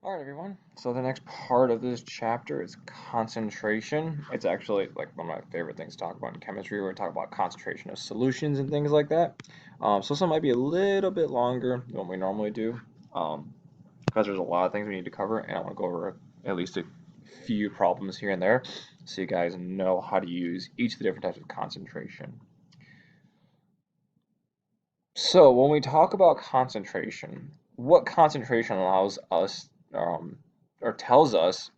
Alright everyone, so the next part of this chapter is concentration. It's actually like one of my favorite things to talk about in chemistry. We're going to talk about concentration of solutions and things like that. So some might be a little bit longer than what we normally do because there's a lot of things we need to cover, and I want to go over at least a few problems here and there so you guys know how to use each of the different types of concentration. So when we talk about concentration, what concentration allows us or tells us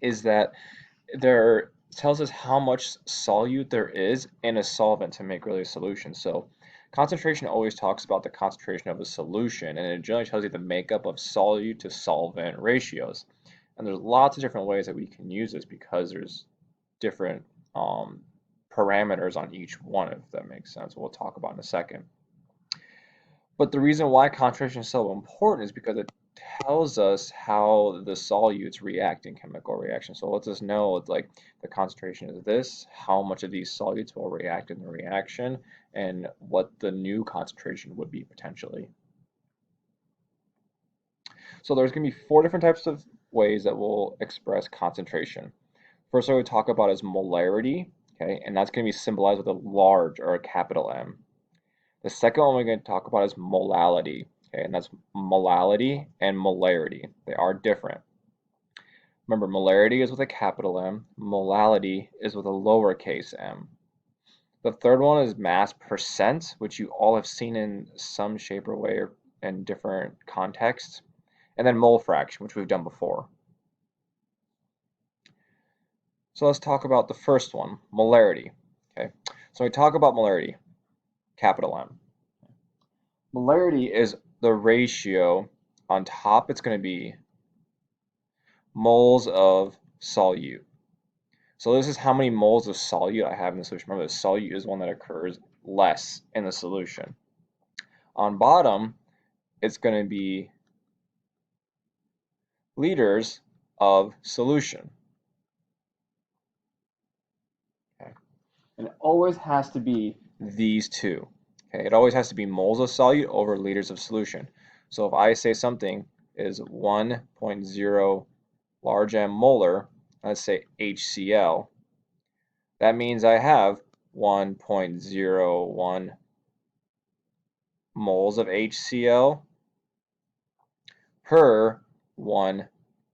is that there tells us how much solute there is in a solvent to make really a solution. So concentration always talks about the concentration of a solution, and it generally tells you the makeup of solute to solvent ratios. And there's lots of different ways that we can use this because there's different parameters on each one, if that makes sense. We'll talk about in a second. But the reason why concentration is so important is because it tells us how the solutes react in chemical reactions. So it lets us know it's like the concentration is this, how much of these solutes will react in the reaction, and what the new concentration would be potentially. So there's going to be 4 different types of ways that we'll express concentration. First, I would talk about is molarity, okay, and that's going to be symbolized with a large or a capital M. The second one we're going to talk about is molality, okay, and that's molality and molarity. They are different. Remember, molarity is with a capital M, molality is with a lowercase m. The third one is mass percent, which you all have seen in some shape or way or in different contexts. And then mole fraction, which we've done before. So let's talk about the first one, molarity. Okay, so when we talk about molarity, capital M. Molarity is the ratio. On top, it's going to be moles of solute. So this is how many moles of solute I have in the solution. Remember, the solute is one that occurs less in the solution. On bottom, it's going to be liters of solution. Okay. And it always has to be these two. Okay, it always has to be moles of solute over liters of solution. So if I say something is 1.0 large M molar, let's say HCl, that means I have 1.01 moles of HCl per 1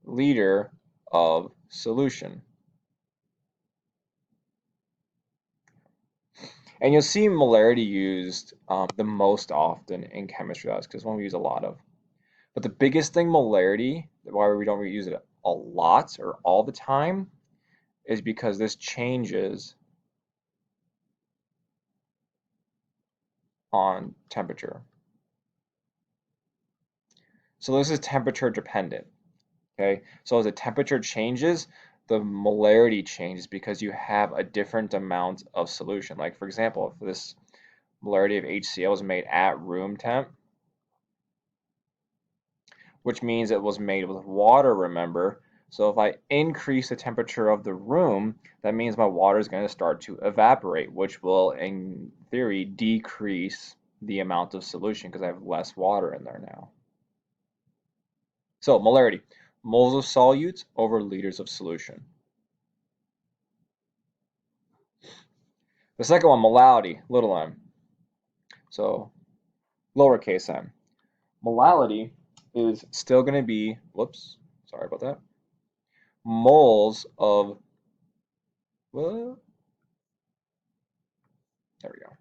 liter of solution. And you'll see molarity used the most often in chemistry, that's because one we use a lot of. But the biggest thing molarity, why we don't use it a lot or all the time, is because this changes on temperature. So this is temperature dependent. Okay, so as the temperature changes, the molarity changes because you have a different amount of solution. Like for example, if this molarity of HCl is made at room temp, which means it was made with water, remember. So if I increase the temperature of the room, that means my water is going to start to evaporate, which will, in theory, decrease the amount of solution because I have less water in there now. So molarity, moles of solutes over liters of solution. The second one, molality, little m. So lowercase m. Molality is still going to be, whoops, sorry about that, moles of, well, there we go,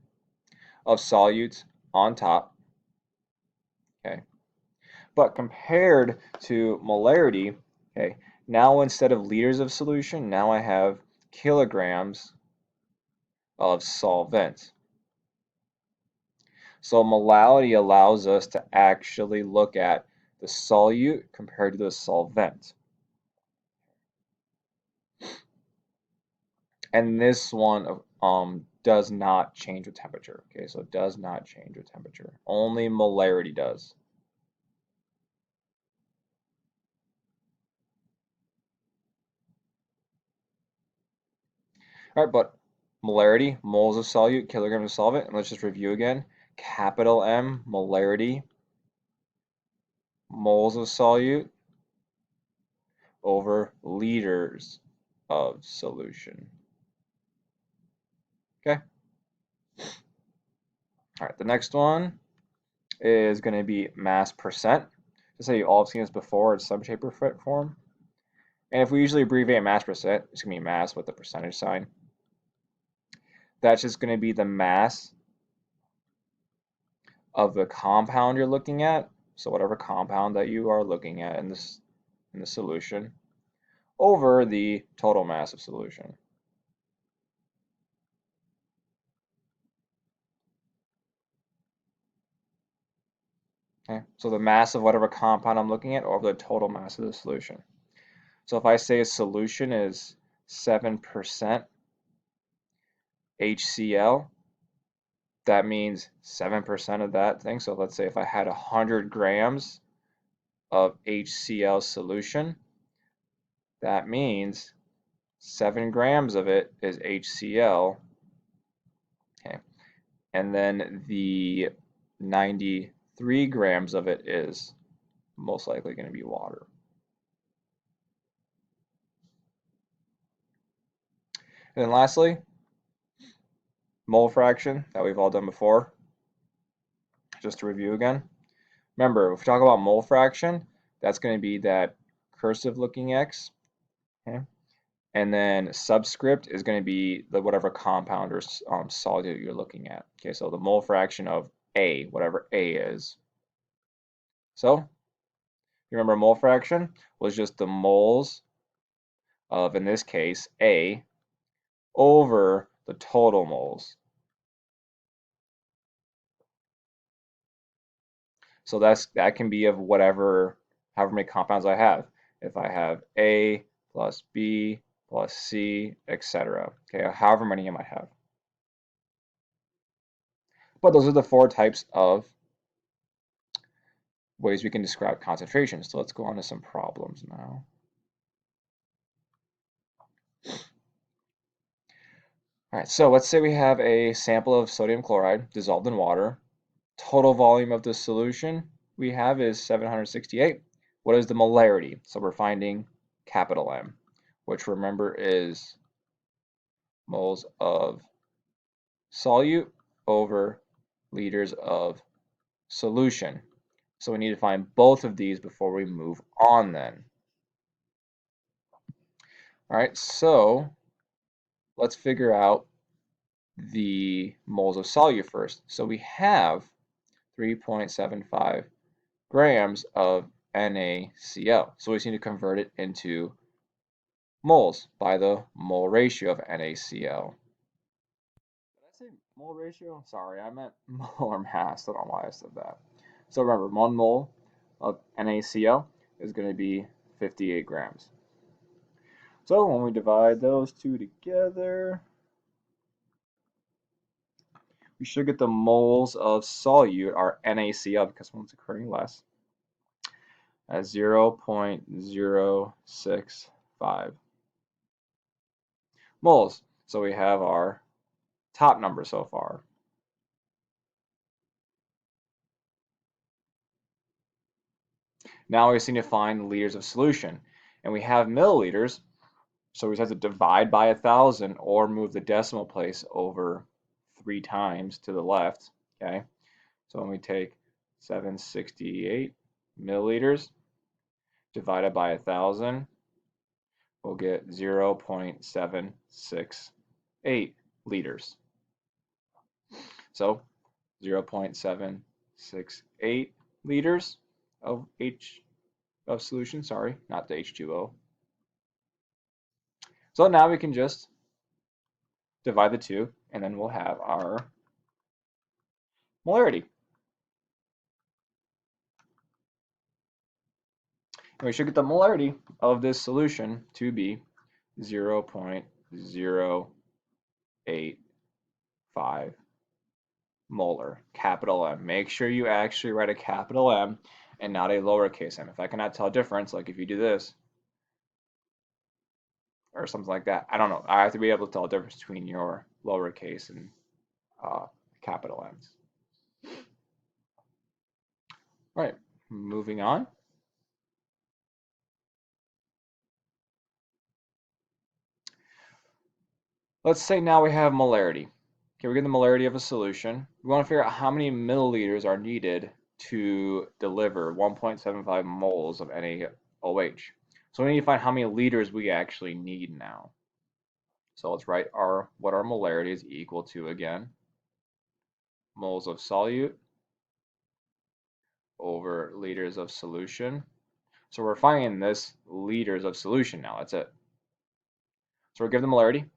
of solutes on top, okay? But compared to molarity, okay, now instead of liters of solution, now I have kilograms of solvent. So molality allows us to actually look at the solute compared to the solvent. And this one does not change with temperature. Okay, so it does not change with temperature. Only molarity does. All right, but molarity, moles of solute, kilograms of solvent, and let's just review again. Capital M, molarity, moles of solute, over liters of solution. Okay. All right, the next one is going to be mass percent. Just so you all have seen this before, it's some shape or form. And if we usually abbreviate mass percent, it's going to be mass with the percentage sign. That's just going to be the mass of the compound you're looking at. So whatever compound that you are looking at in the solution over the total mass of solution. Okay, so the mass of whatever compound I'm looking at over the total mass of the solution. So if I say a solution is 7% HCl, that means 7% of that thing. So let's say if I had 100 grams of HCl solution, that means 7 grams of it is HCl. Okay, and then the 93 grams of it is most likely going to be water. And then lastly, mole fraction that we've all done before. Just to review again. Remember, if we talk about mole fraction, that's going to be that cursive looking X. Okay? And then subscript is going to be the whatever compound or solute you're looking at. Okay, so the mole fraction of A, whatever A is. So, you remember mole fraction was just the moles of, in this case, A over the total moles. So that can be of whatever, however many compounds I have. If I have A plus B plus C, etc. Okay, however many I might have. But those are the 4 types of ways we can describe concentration. So let's go on to some problems now. All right, so let's say we have a sample of sodium chloride dissolved in water. Total volume of the solution we have is 768. What is the molarity? So we're finding capital M, which remember is moles of solute over liters of solution. So we need to find both of these before we move on then. All right, so let's figure out the moles of solute first. So we have 3.75 grams of NaCl. So we just need to convert it into moles by the mole ratio of NaCl. Did I say mole ratio? Sorry, I meant molar mass. I don't know why I said that. So remember, 1 mole of NaCl is going to be 58 grams. So when we divide those two together, we should get the moles of solute, our NaCl, because one's occurring less, as 0.065 moles. So we have our top number so far. Now we just need to find liters of solution. And we have milliliters, so we just have to divide by 1,000 or move the decimal place over 3 times to the left. Okay, so when we take 768 milliliters divided by 1,000, we'll get 0.768 liters. So 0.768 liters of solution, sorry, not the H2O. So now we can just divide the two, and then we'll have our molarity. And we should get the molarity of this solution to be 0.085 molar, capital M. Make sure you actually write a capital M and not a lowercase m. If I cannot tell a difference, like if you do this, or something like that, I don't know. I have to be able to tell the difference between your lowercase and capital M's. All right, moving on. Let's say now we have molarity. Okay, we get the molarity of a solution. We want to figure out how many milliliters are needed to deliver 1.75 moles of NaOH. So we need to find how many liters we actually need now. So let's write what our molarity is equal to again. Moles of solute over liters of solution. So we're finding this liters of solution now. That's it. So we're given the molarity,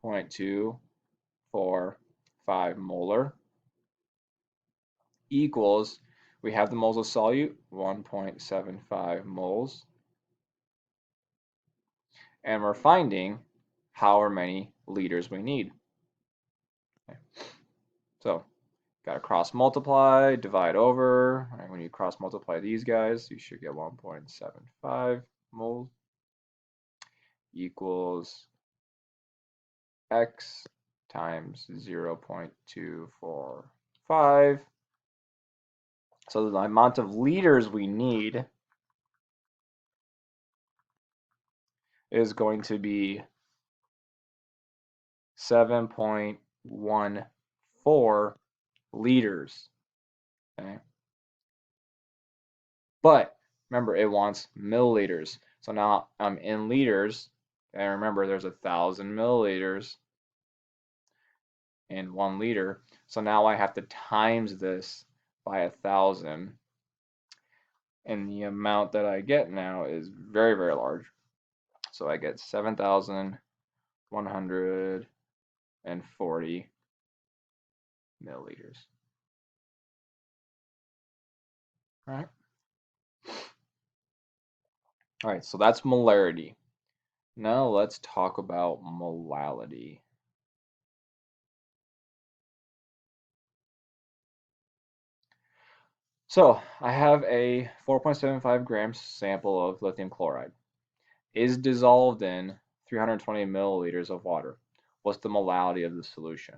0.245 molar equals, we have the moles of solute, 1.75 moles, and we're finding however many liters we need. Okay. So got to cross multiply, divide over. Right, when you cross multiply these guys, you should get 1.75 moles equals x times 0.245. So the amount of liters we need is going to be 7.14 liters. Okay. But remember, it wants milliliters. So now I'm in liters. And remember, there's 1,000 milliliters in 1 liter. So now I have to times this by 1,000. And the amount that I get now is very, very large. So I get 7,140 milliliters. All right. All right, so that's molarity. Now let's talk about molality. So I have a 4.75 grams sample of lithium chloride. Is dissolved in 320 milliliters of water. What's the molality of the solution?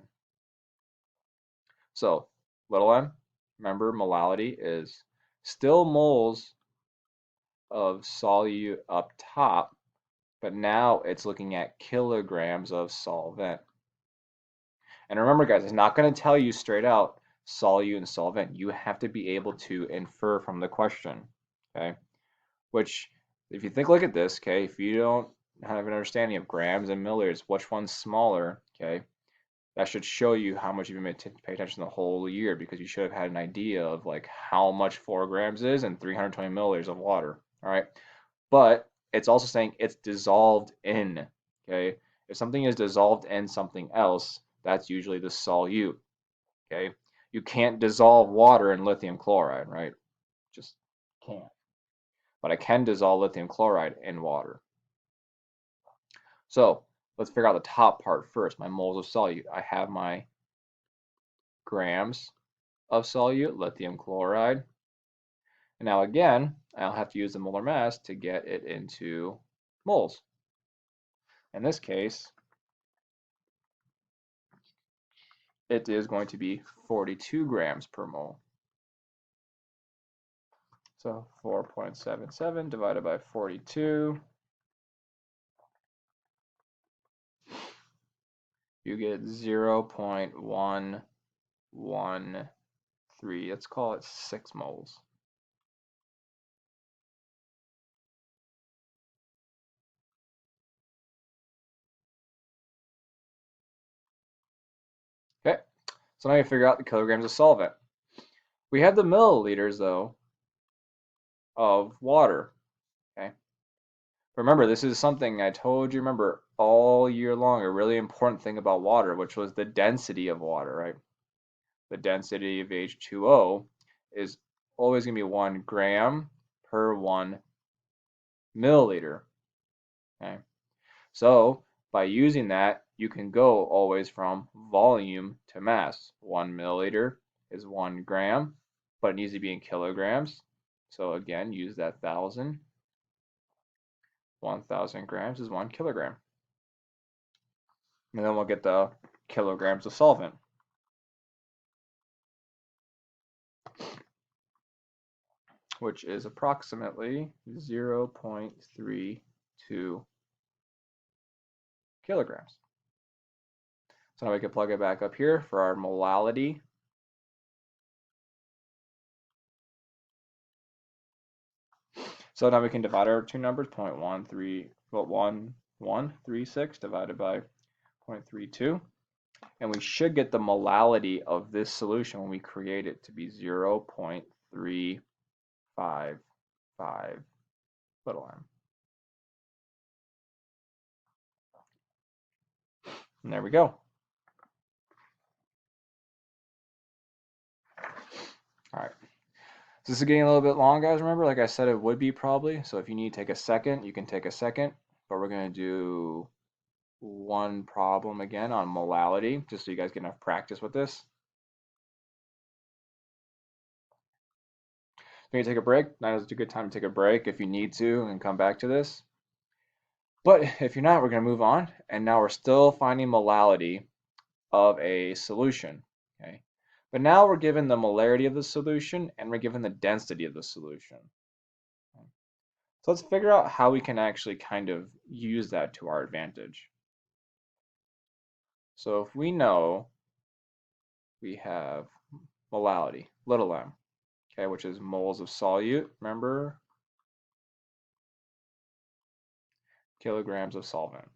So little m, remember molality is still moles of solute up top, but now it's looking at kilograms of solvent. And remember, guys, it's not going to tell you straight out solute and solvent. You have to be able to infer from the question, okay? Which, if you look at this, okay, if you don't have an understanding of grams and milliliters, which one's smaller, okay, that should show you how much you've been paying attention the whole year, because you should have had an idea of like how much 4 grams is and 320 milliliters of water, all right? But it's also saying it's dissolved in, okay? If something is dissolved in something else, that's usually the solute, okay? You can't dissolve water in lithium chloride, right? Just can't. But I can dissolve lithium chloride in water. So let's figure out the top part first, my moles of solute. I have my grams of solute, lithium chloride. And now again, I'll have to use the molar mass to get it into moles. In this case, it is going to be 42 grams per mole. So 4.77 divided by 42, you get 0.113. Let's call it 6 moles. Okay, so now you figure out the kilograms of solvent. We have the milliliters, though, of water. Okay. Remember, this is something I told you, remember, all year long, a really important thing about water, which was the density of water, right? The density of H2O is always going to be 1 gram per 1 milliliter. Okay. So by using that, you can go always from volume to mass. 1 milliliter is 1 gram, but it needs to be in kilograms. So again, use that 1,000. 1,000 grams is 1 kilogram. And then we'll get the kilograms of solvent. Which is approximately 0.32 kilograms. So now we can plug it back up here for our molality. So now we can divide our two numbers, 0.1136 divided by 0.32. And we should get the molality of this solution when we create it to be 0.355 little m. And there we go. All right. So this is getting a little bit long, guys. Remember, like I said, it would be probably. So if you need to take a second, you can take a second. But we're going to do one problem again on molality, just so you guys get enough practice with this. You're gonna take a break. Now is a good time to take a break if you need to and come back to this. But if you're not, we're gonna move on. And now we're still finding molality of a solution. Okay. But now we're given the molarity of the solution and we're given the density of the solution. Okay. So let's figure out how we can actually kind of use that to our advantage. So if we know we have molality, little m, okay, which is moles of solute, remember, kilograms of solvent.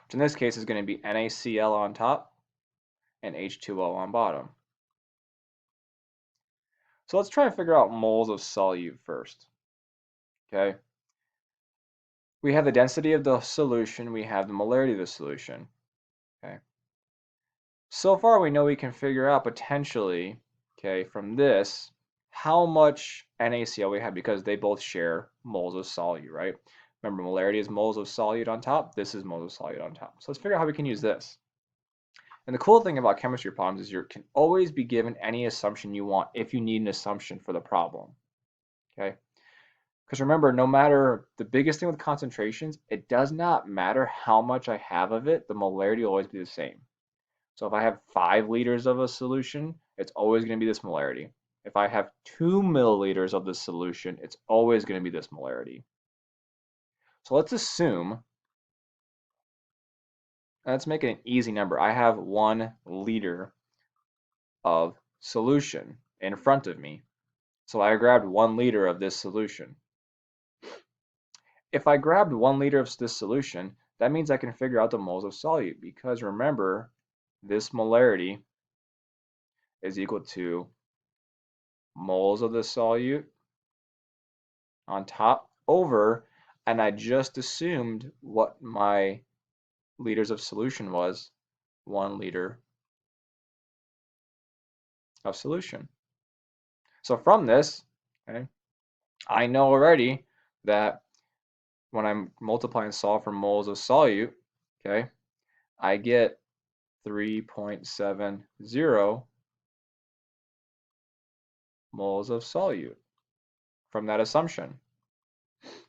Which in this case is going to be NaCl on top and H2O on bottom. So let's try and figure out moles of solute first. Okay. We have the density of the solution, we have the molarity of the solution. Okay. So far we know we can figure out potentially, okay, from this, how much NaCl we have because they both share moles of solute, right? Remember, molarity is moles of solute on top, this is moles of solute on top. So let's figure out how we can use this. And the cool thing about chemistry problems is you can always be given any assumption you want if you need an assumption for the problem. Okay? Because remember, no matter the biggest thing with concentrations, it does not matter how much I have of it, the molarity will always be the same. So if I have 5 liters of a solution, it's always going to be this molarity. If I have 2 milliliters of the solution, it's always going to be this molarity. So let's assume, let's make it an easy number. I have 1 liter of solution in front of me. So I grabbed 1 liter of this solution. If I grabbed 1 liter of this solution, that means I can figure out the moles of solute because remember, this molarity is equal to moles of the solute on top over, and I just assumed what my liters of solution was, 1 liter of solution. So from this, okay, I know already that when I'm multiplying solve for moles of solute, okay, I get 3.70 moles of solute from that assumption.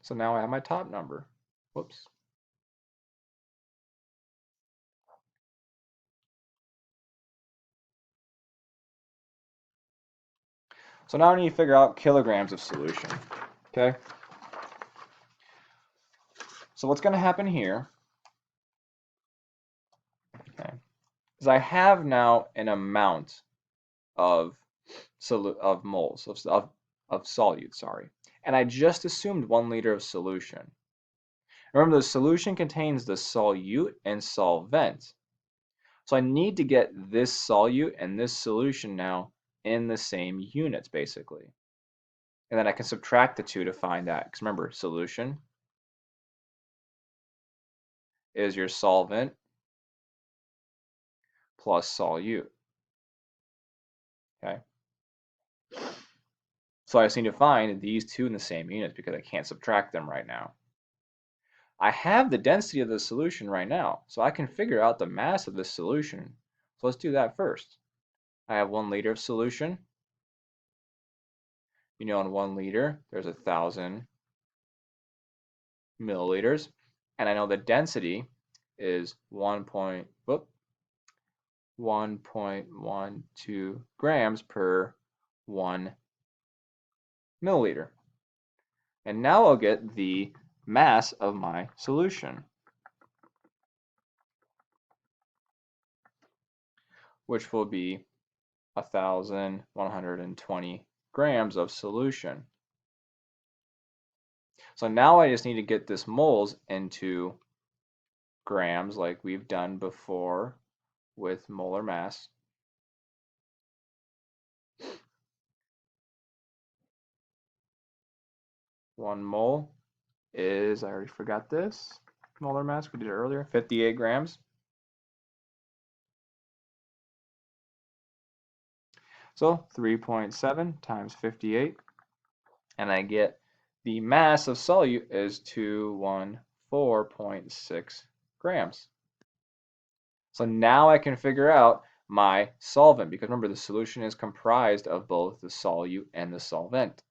So now I have my top number. Whoops. So now I need to figure out kilograms of solution. Okay. So what's going to happen here, okay, is I have now an amount of moles of solute, sorry, and I just assumed 1 liter of solution. Remember, the solution contains the solute and solvent. So I need to get this solute and this solution now in the same units, basically. And then I can subtract the two to find that. Because remember, solution is your solvent plus solute. Okay. So I just need to find these two in the same units because I can't subtract them right now. I have the density of the solution right now, so I can figure out the mass of this solution. So let's do that first. I have 1 liter of solution. You know, in 1 liter, there's 1,000 milliliters. And I know the density is 1.12 grams per 1 milliliter. And now I'll get the mass of my solution. which will be 1,120 grams of solution. So now I just need to get this moles into grams like we've done before with molar mass. One mole is, I already forgot this, molar mass, we did it earlier, 58 grams. So 3.7 times 58, and I get the mass of solute is 214.6 grams. So now I can figure out my solvent, because remember the solution is comprised of both the solute and the solvent.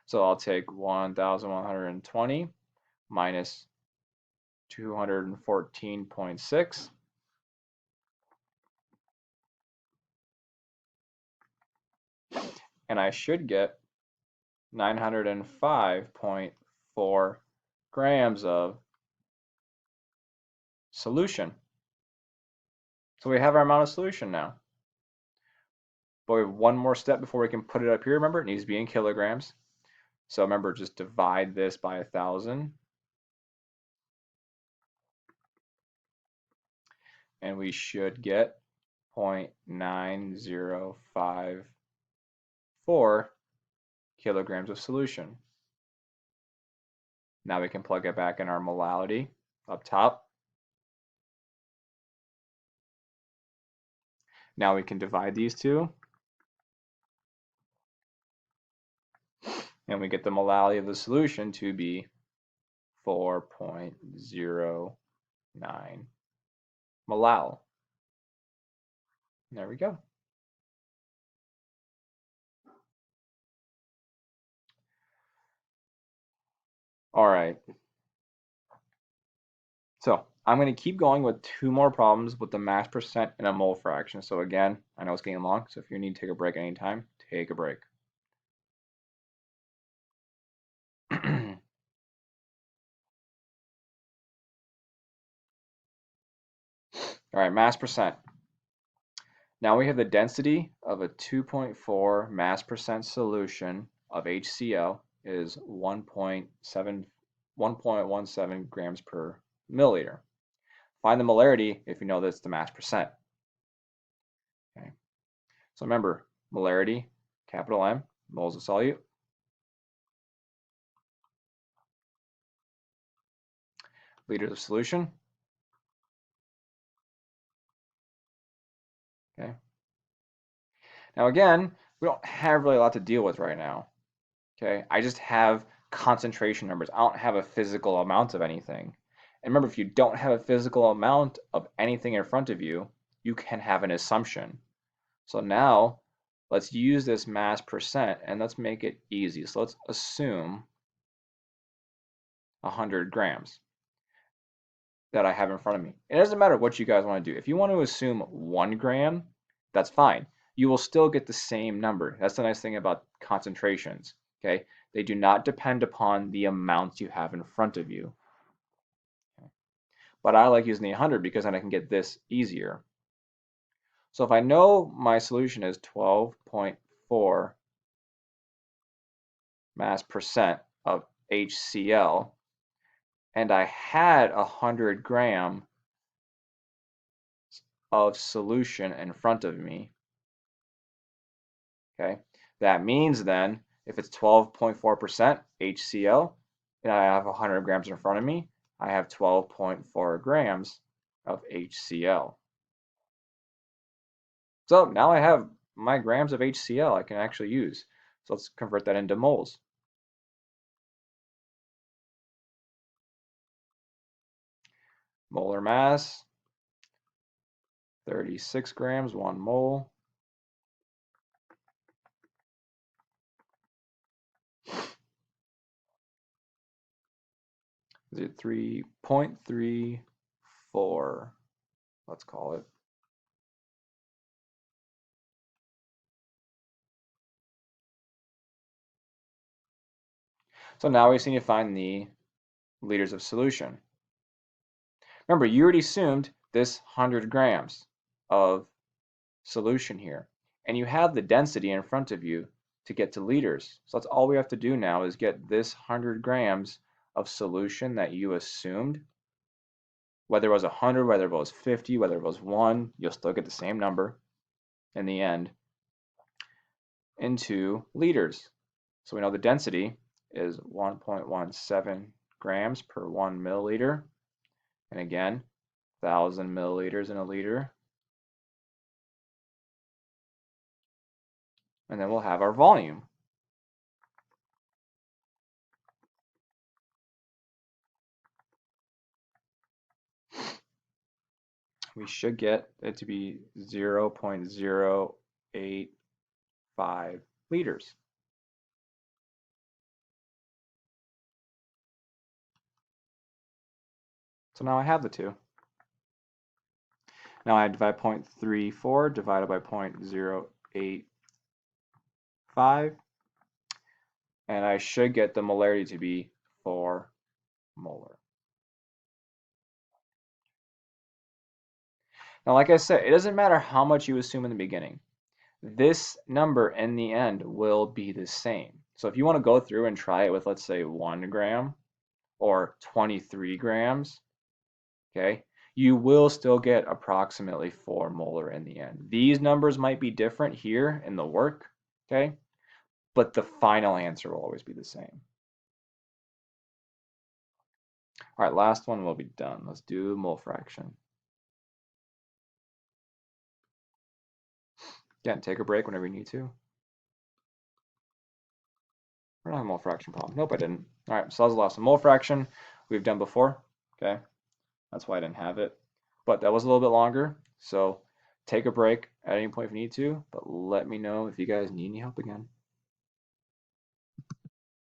So I'll take 1,120 minus 214.6. And I should get 905.4 grams of solution. So we have our amount of solution now. But we have one more step before we can put it up here. Remember, it needs to be in kilograms. So remember, just divide this by 1,000. And we should get 0.9054 kilograms of solution. Now we can plug it back in our molality up top. Now we can divide these two. And we get the molality of the solution to be 4.09 molal. There we go. All right. So I'm going to keep going with two more problems with the mass percent and a mole fraction. So again, I know it's getting long, so if you need to take a break anytime, take a break. All right, mass percent. Now we have the density of a 2.4 mass percent solution of HCl is 1.17 grams per milliliter. Find the molarity if you know that's the mass percent. Okay. So remember, molarity, capital M, moles of solute. Liters of solution. Okay. Now again, we don't have really a lot to deal with right now. Okay. I just have concentration numbers. I don't have a physical amount of anything. And remember, if you don't have a physical amount of anything in front of you, you can have an assumption. So now let's use this mass percent and let's make it easy. So let's assume 100 grams that I have in front of me. It doesn't matter what you guys want to do. If you want to assume 1 gram, that's fine. You will still get the same number. That's the nice thing about concentrations. Okay, they do not depend upon the amounts you have in front of you. Okay. But I like using the 100 because then I can get this easier. So if I know my solution is 12.4 mass percent of HCl, and I had 100 gram of solution in front of me, okay, that means then if it's 12.4% HCl and I have 100 grams in front of me, I have 12.4 grams of HCl. So now I have my grams of HCl I can actually use. So let's convert that into moles. Molar mass, 36 grams, 1 mole. Is it 3.34? Let's call it. So now we just need to find the liters of solution. Remember, you already assumed this 100 grams of solution here. And you have the density in front of you to get to liters. So that's all we have to do now is get this 100 grams of solution that you assumed. Whether it was 100, whether it was 50, whether it was 1, you'll still get the same number in the end into liters. So we know the density is 1.17 grams per 1 milliliter. And again, 1,000 milliliters in a liter. And then we'll have our volume. We should get it to be 0.085 liters. So now I have the two. Now I divide 0.34 divided by 0.085, and I should get the molarity to be 4 molar. Now, like I said, it doesn't matter how much you assume in the beginning. This number in the end will be the same. So if you want to go through and try it with, let's say, 1 gram or 23 grams, okay, you will still get approximately 4 molar in the end. These numbers might be different here in the work, okay, but the final answer will always be the same. All right, last one will be done. Let's do mole fraction. Again, take a break whenever you need to. I don't have a mole fraction problem. Nope, I didn't. All right, so that was the last one. Mole fraction we've done before, okay? That's why I didn't have it. But that was a little bit longer, so take a break at any point if you need to, but let me know if you guys need any help again.